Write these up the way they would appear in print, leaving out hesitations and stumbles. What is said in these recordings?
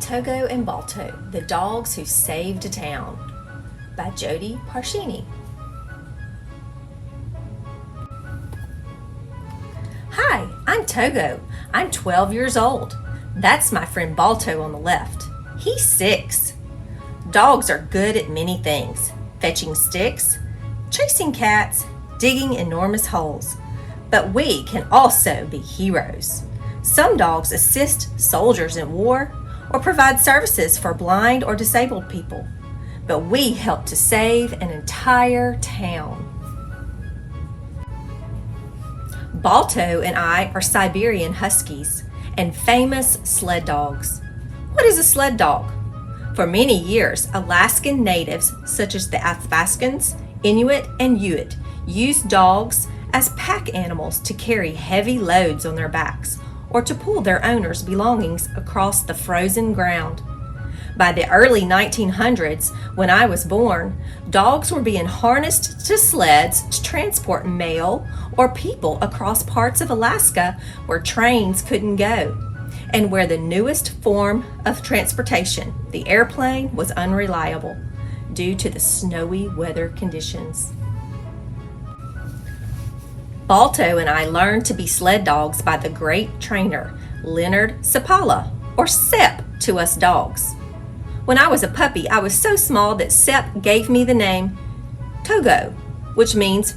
Togo and Balto, the dogs who saved a town, by Jody Parshini. Hi, I'm Togo. I'm 12 years old. That's my friend Balto on the left. He's 6. Dogs are good at many things: fetching sticks, chasing cats, digging enormous holes. But we can also be heroes. Some dogs assist soldiers in war or provide services for blind or disabled people. But we help to save an entire town. Balto and I are Siberian Huskies and famous sled dogs. What is a sled dog? For many years, Alaskan natives such as the Athabascans, Inuit, and Ute used dogs as pack animals to carry heavy loads on their backs or to pull their owners' belongings across the frozen ground. By the early 1900s, when I was born, dogs were being harnessed to sleds to transport mail or people across parts of Alaska where trains couldn't go, and where the newest form of transportation, the airplane, was unreliable due to the snowy weather conditions. Balto and I learned to be sled dogs by the great trainer, Leonard Sapala, or Sep to us dogs. When I was a puppy, I was so small that Sep gave me the name Togo, which means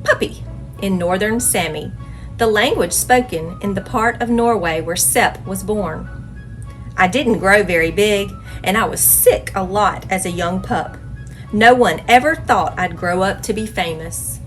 puppy in northern Sami, the language spoken in the part of Norway where Sep was born. I didn't grow very big, and I was sick a lot as a young pup. No one ever thought I'd grow up to be famous.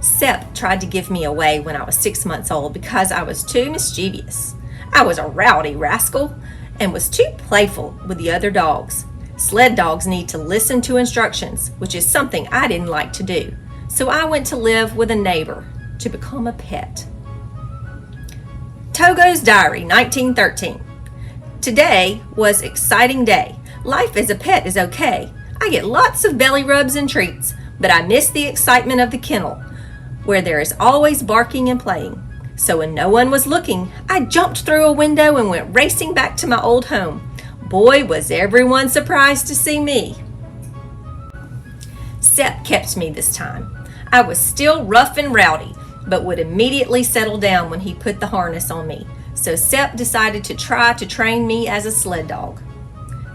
Sep tried to give me away when I was 6 months old because I was too mischievous. I was a rowdy rascal and was too playful with the other dogs. Sled dogs need to listen to instructions, which is something I didn't like to do. So I went to live with a neighbor to become a pet. Togo's Diary, 1913. Today was an exciting day. Life as a pet is okay. I get lots of belly rubs and treats, but I miss the excitement of the kennel, where there is always barking and playing. So when no one was looking, I jumped through a window and went racing back to my old home. Boy, was everyone surprised to see me. Sep kept me this time. I was still rough and rowdy, but would immediately settle down when he put the harness on me. So Sep decided to try to train me as a sled dog.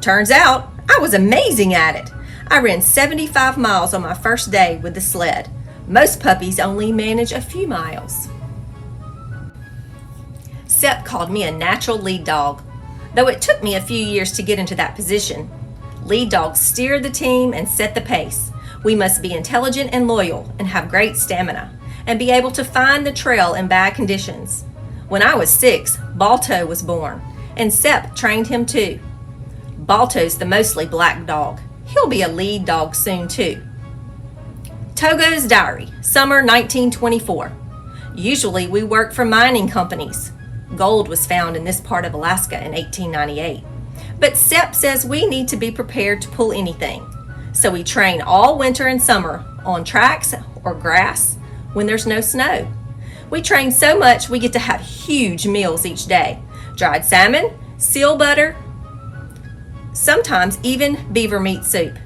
Turns out, I was amazing at it. I ran 75 miles on my first day with the sled. Most puppies only manage a few miles. Sep called me a natural lead dog, though it took me a few years to get into that position. Lead dogs steer the team and set the pace. We must be intelligent and loyal and have great stamina and be able to find the trail in bad conditions. When I was 6, Balto was born, and Sep trained him too. Balto's the mostly black dog. He'll be a lead dog soon too. Togo's Diary, summer 1924. Usually we work for mining companies. Gold was found in this part of Alaska in 1898. But Sep says we need to be prepared to pull anything. So we train all winter and summer on tracks or grass when there's no snow. We train so much we get to have huge meals each day. Dried salmon, seal butter, sometimes even beaver meat soup.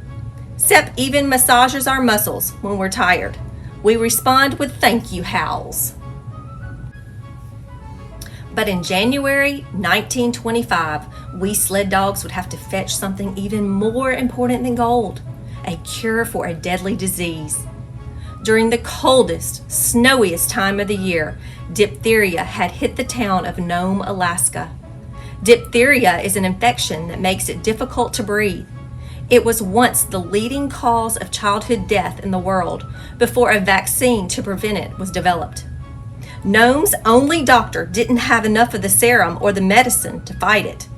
Sep even massages our muscles when we're tired. We respond with thank you howls. But in January 1925, we sled dogs would have to fetch something even more important than gold: a cure for a deadly disease. During the coldest, snowiest time of the year, diphtheria had hit the town of Nome, Alaska. Diphtheria is an infection that makes it difficult to breathe. It was once the leading cause of childhood death in the world before a vaccine to prevent it was developed. Nome's only doctor didn't have enough of the serum or the medicine to fight it.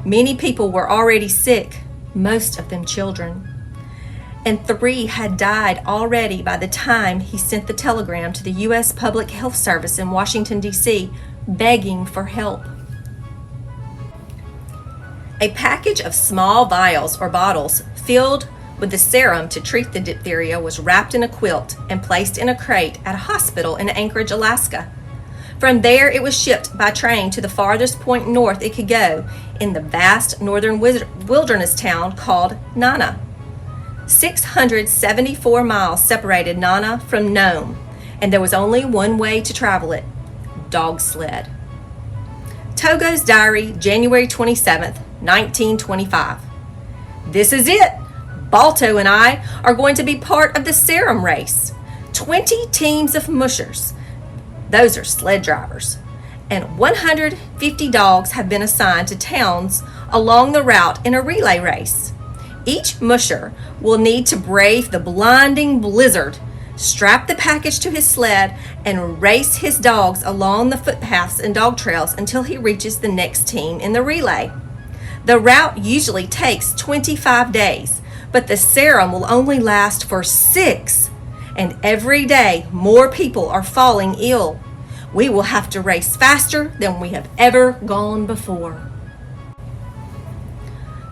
Many people were already sick, most of them children. And 3 had died already by the time he sent the telegram to the U.S. Public Health Service in Washington, D.C., begging for help. A package of small vials or bottles filled with the serum to treat the diphtheria was wrapped in a quilt and placed in a crate at a hospital in Anchorage, Alaska. From there, it was shipped by train to the farthest point north it could go in the vast northern wilderness town called Nana. 674 miles separated Nana from Nome, and there was only one way to travel it: dog sled. Togo's diary, January 27th, 1925. This is it. Balto and I are going to be part of the serum race. 20 teams of mushers, those are sled drivers, and 150 dogs have been assigned to towns along the route in a relay race. Each musher will need to brave the blinding blizzard, strap the package to his sled, and race his dogs along the footpaths and dog trails until he reaches the next team in the relay. The route usually takes 25 days, but the serum will only last for 6. And every day, more people are falling ill. We will have to race faster than we have ever gone before.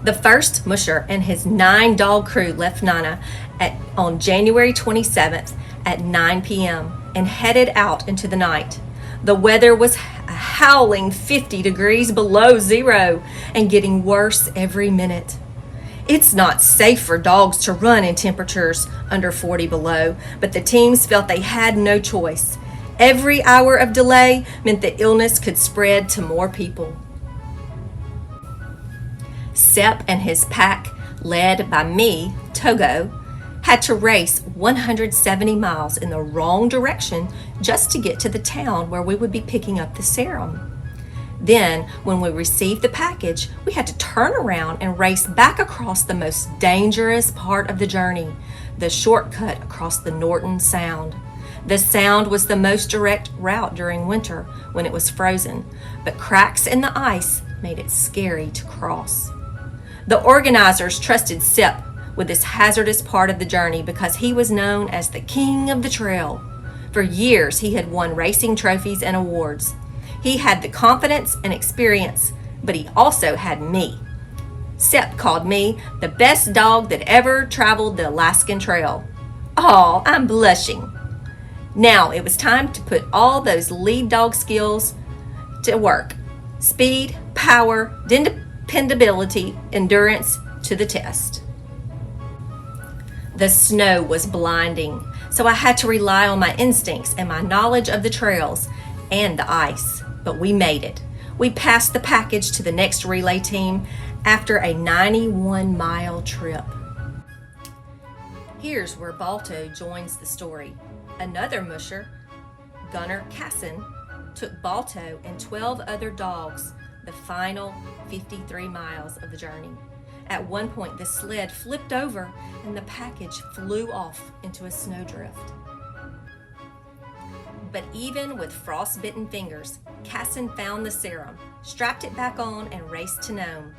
The first musher and his 9-dog crew left Nana on January 27th at 9 p.m. and headed out into the night. The weather was howling 50 degrees below zero and getting worse every minute. It's not safe for dogs to run in temperatures under 40 below, but the teams felt they had no choice. Every hour of delay meant the illness could spread to more people. Sepp and his pack, led by me, Togo, had to race 170 miles in the wrong direction just to get to the town where we would be picking up the serum. Then, when we received the package, we had to turn around and race back across the most dangerous part of the journey, the shortcut across the Norton Sound. The Sound was the most direct route during winter when it was frozen, but cracks in the ice made it scary to cross. The organizers trusted Sepp with this hazardous part of the journey because he was known as the king of the trail. For years, he had won racing trophies and awards. He had the confidence and experience, but he also had me. Sepp called me the best dog that ever traveled the Alaskan Trail. Oh, I'm blushing. Now it was time to put all those lead dog skills to work. Speed, power, dependability, endurance to the test. The snow was blinding, so I had to rely on my instincts and my knowledge of the trails and the ice. But we made it. We passed the package to the next relay team after a 91-mile trip. Here's where Balto joins the story. Another musher, Gunnar Kasson, took Balto and 12 other dogs the final 53 miles of the journey. At one point, the sled flipped over and the package flew off into a snowdrift. But even with frostbitten fingers, Kasson found the serum, strapped it back on, and raced to Nome.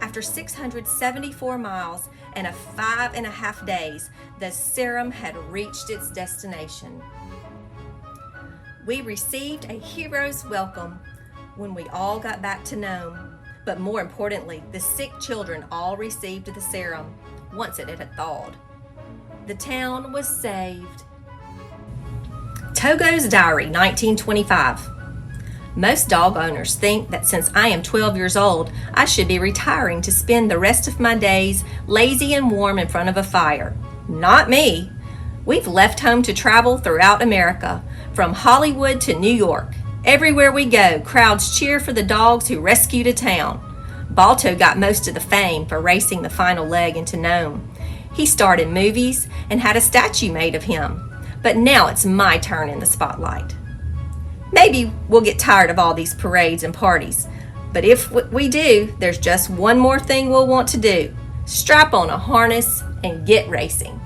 After 674 miles and 5.5 days, the serum had reached its destination. We received a hero's welcome when we all got back to Nome, but more importantly, the sick children all received the serum once it had thawed. The town was saved. Togo's diary, 1925. Most dog owners think that since I am 12 years old, I should be retiring to spend the rest of my days lazy and warm in front of a fire. Not me. We've left home to travel throughout America, from Hollywood to New York. Everywhere we go, crowds cheer for the dogs who rescued a town. Balto got most of the fame for racing the final leg into Nome. He starred in movies and had a statue made of him. But now it's my turn in the spotlight. Maybe we'll get tired of all these parades and parties, but if we do, there's just one more thing we'll want to do: strap on a harness and get racing.